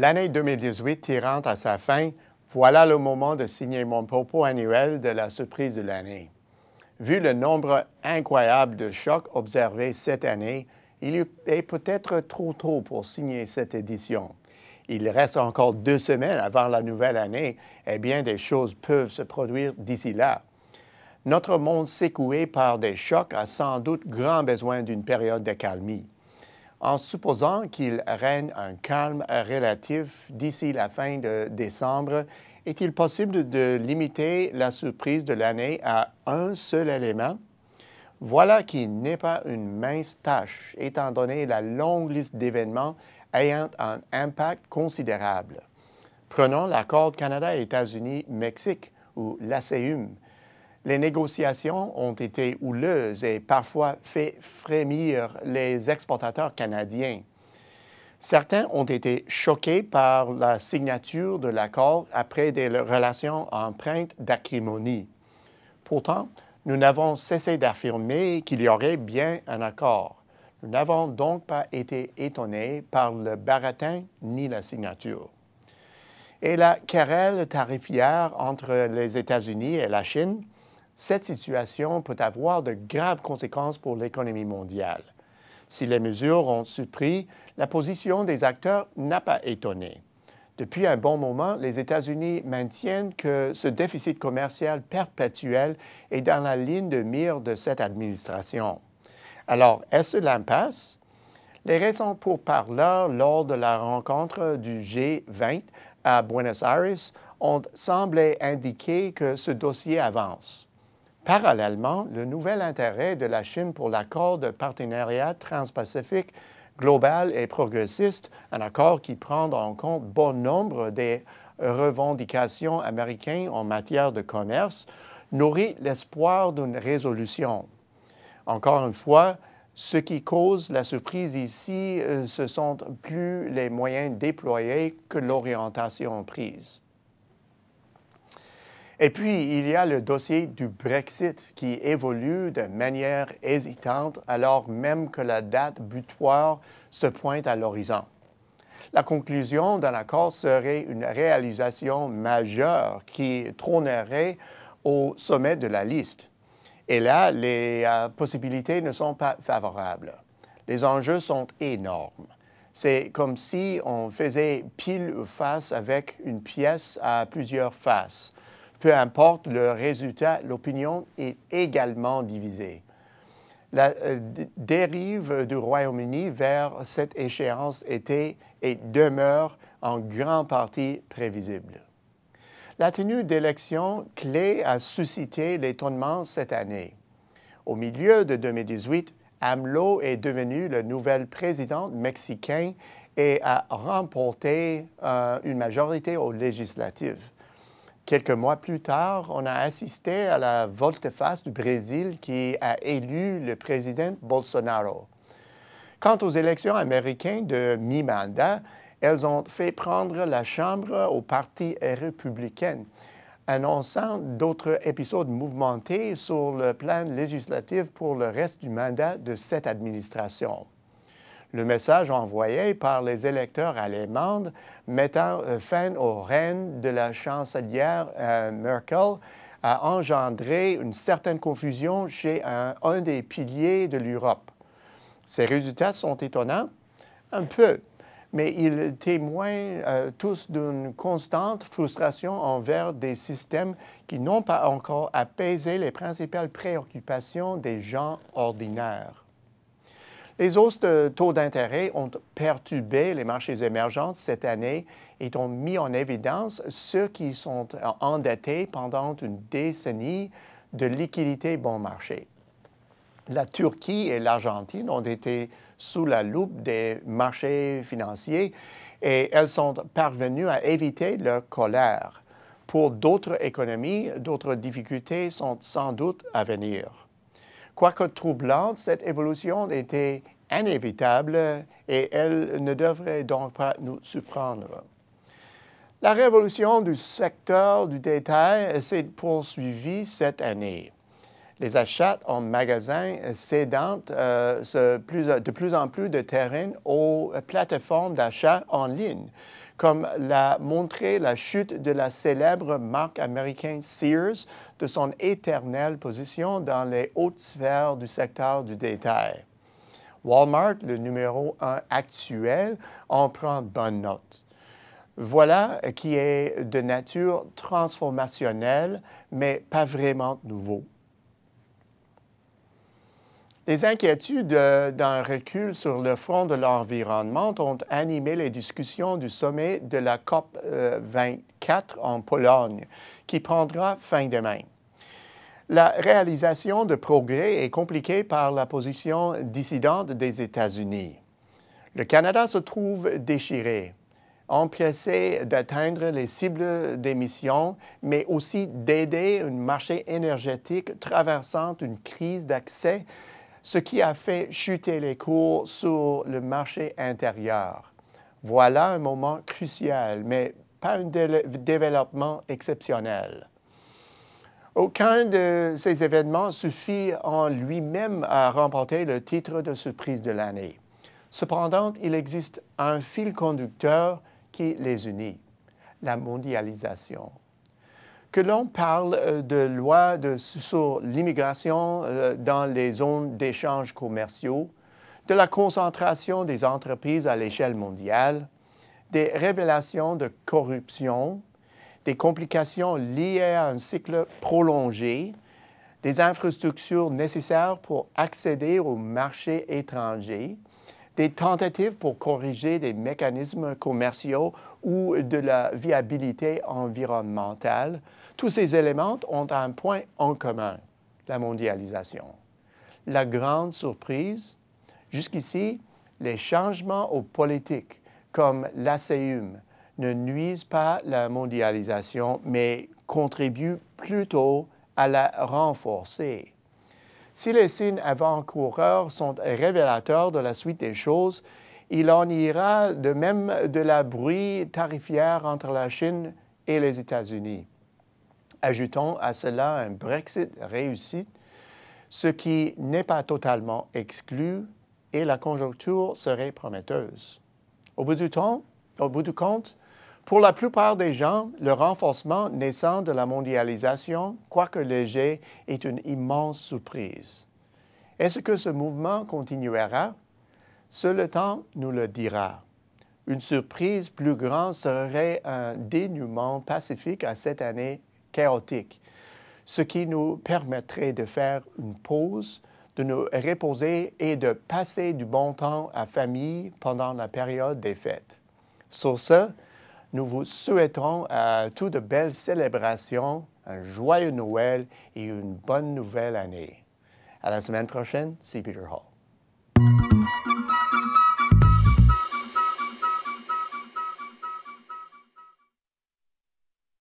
L'année 2018 tirant à sa fin, voilà le moment de signer mon propos annuel de la surprise de l'année. Vu le nombre incroyable de chocs observés cette année, il est peut-être trop tôt pour signer cette édition. Il reste encore 2 semaines avant la nouvelle année et bien des choses peuvent se produire d'ici là. Notre monde secoué par des chocs a sans doute grand besoin d'une période d'accalmie. En supposant qu'il règne un calme relatif d'ici la fin de décembre, est-il possible de limiter la surprise de l'année à un seul élément? Voilà qui n'est pas une mince tâche, étant donné la longue liste d'événements ayant un impact considérable. Prenons l'accord Canada-États-Unis-Mexique, ou l'ACEUM. Les négociations ont été houleuses et parfois fait frémir les exportateurs canadiens. Certains ont été choqués par la signature de l'accord après des relations empreintes d'acrimonie. Pourtant, nous n'avons cessé d'affirmer qu'il y aurait bien un accord. Nous n'avons donc pas été étonnés par le baratin ni la signature. Et la querelle tarifaire entre les États-Unis et la Chine, cette situation peut avoir de graves conséquences pour l'économie mondiale. Si les mesures ont surpris, la position des acteurs n'a pas étonné. Depuis un bon moment, les États-Unis maintiennent que ce déficit commercial perpétuel est dans la ligne de mire de cette administration. Alors, est-ce l'impasse? Les raisons pour parler lors de la rencontre du G20 à Buenos Aires ont semblé indiquer que ce dossier avance. Parallèlement, le nouvel intérêt de la Chine pour l'accord de partenariat transpacifique global et progressiste, un accord qui prend en compte bon nombre des revendications américaines en matière de commerce, nourrit l'espoir d'une résolution. Encore une fois, ce qui cause la surprise ici, ce sont plus les moyens déployés que l'orientation prise. Et puis, il y a le dossier du Brexit qui évolue de manière hésitante alors même que la date butoir se pointe à l'horizon. La conclusion d'un accord serait une réalisation majeure qui trônerait au sommet de la liste. Et là, les possibilités ne sont pas favorables. Les enjeux sont énormes. C'est comme si on faisait pile ou face avec une pièce à plusieurs faces. Peu importe le résultat, l'opinion est également divisée. La dérive du Royaume-Uni vers cette échéance était et demeure en grande partie prévisible. La tenue d'élections clés a suscité l'étonnement cette année. Au milieu de 2018, AMLO est devenu le nouvel président mexicain et a remporté une majorité aux législatives. Quelques mois plus tard, on a assisté à la volte-face du Brésil qui a élu le président Bolsonaro. Quant aux élections américaines de mi-mandat, elles ont fait prendre la Chambre au Parti républicain, annonçant d'autres épisodes mouvementés sur le plan législatif pour le reste du mandat de cette administration. Le message envoyé par les électeurs allemands mettant fin au règne de la chancelière Merkel a engendré une certaine confusion chez un des piliers de l'Europe. Ces résultats sont étonnants? Un peu, mais ils témoignent tous d'une constante frustration envers des systèmes qui n'ont pas encore apaisé les principales préoccupations des gens ordinaires. Les hausses de taux d'intérêt ont perturbé les marchés émergents cette année et ont mis en évidence ceux qui sont endettés pendant une décennie de liquidité bon marché. La Turquie et l'Argentine ont été sous la loupe des marchés financiers et elles sont parvenues à éviter leur colère. Pour d'autres économies, d'autres difficultés sont sans doute à venir. Quoique troublante, cette évolution était inévitable et elle ne devrait donc pas nous surprendre. La révolution du secteur du détail s'est poursuivie cette année. Les achats en magasin cédant de plus en plus de terrain aux plateformes d'achat en ligne, comme l'a montré la chute de la célèbre marque américaine Sears de son éternelle position dans les hautes sphères du secteur du détail. Walmart, le numéro 1 actuel, en prend bonne note. Voilà qui est de nature transformationnelle, mais pas vraiment nouveau. Les inquiétudes d'un recul sur le front de l'environnement ont animé les discussions du sommet de la COP 24 en Pologne, qui prendra fin demain. La réalisation de progrès est compliquée par la position dissidente des États-Unis. Le Canada se trouve déchiré, empressé d'atteindre les cibles d'émissions, mais aussi d'aider un marché énergétique traversant une crise d'accès, ce qui a fait chuter les cours sur le marché intérieur. Voilà un moment crucial, mais pas un développement exceptionnel. Aucun de ces événements suffit en lui-même à remporter le titre de surprise de l'année. Cependant, il existe un fil conducteur qui les unit, la mondialisation. Que l'on parle de loi sur l'immigration dans les zones d'échanges commerciaux, de la concentration des entreprises à l'échelle mondiale, des révélations de corruption, des complications liées à un cycle prolongé, des infrastructures nécessaires pour accéder aux marchés étrangers, des tentatives pour corriger des mécanismes commerciaux ou de la viabilité environnementale, tous ces éléments ont un point en commun, la mondialisation. La grande surprise, jusqu'ici, les changements aux politiques comme l'ACUM ne nuisent pas à la mondialisation, mais contribuent plutôt à la renforcer. Si les signes avant-coureurs sont révélateurs de la suite des choses, il en ira de même de la bruit tarifaire entre la Chine et les États-Unis. Ajoutons à cela un Brexit réussi, ce qui n'est pas totalement exclu, et la conjoncture serait prometteuse. Au bout du compte, pour la plupart des gens, le renforcement naissant de la mondialisation, quoique léger, est une immense surprise. Est-ce que ce mouvement continuera? Seul le temps nous le dira. Une surprise plus grande serait un dénouement pacifique à cette année chaotique, ce qui nous permettrait de faire une pause, de nous reposer et de passer du bon temps à famille pendant la période des fêtes. Sur ce, nous vous souhaitons à tous de belles célébrations, un joyeux Noël et une bonne nouvelle année. À la semaine prochaine, c'est Peter Hall.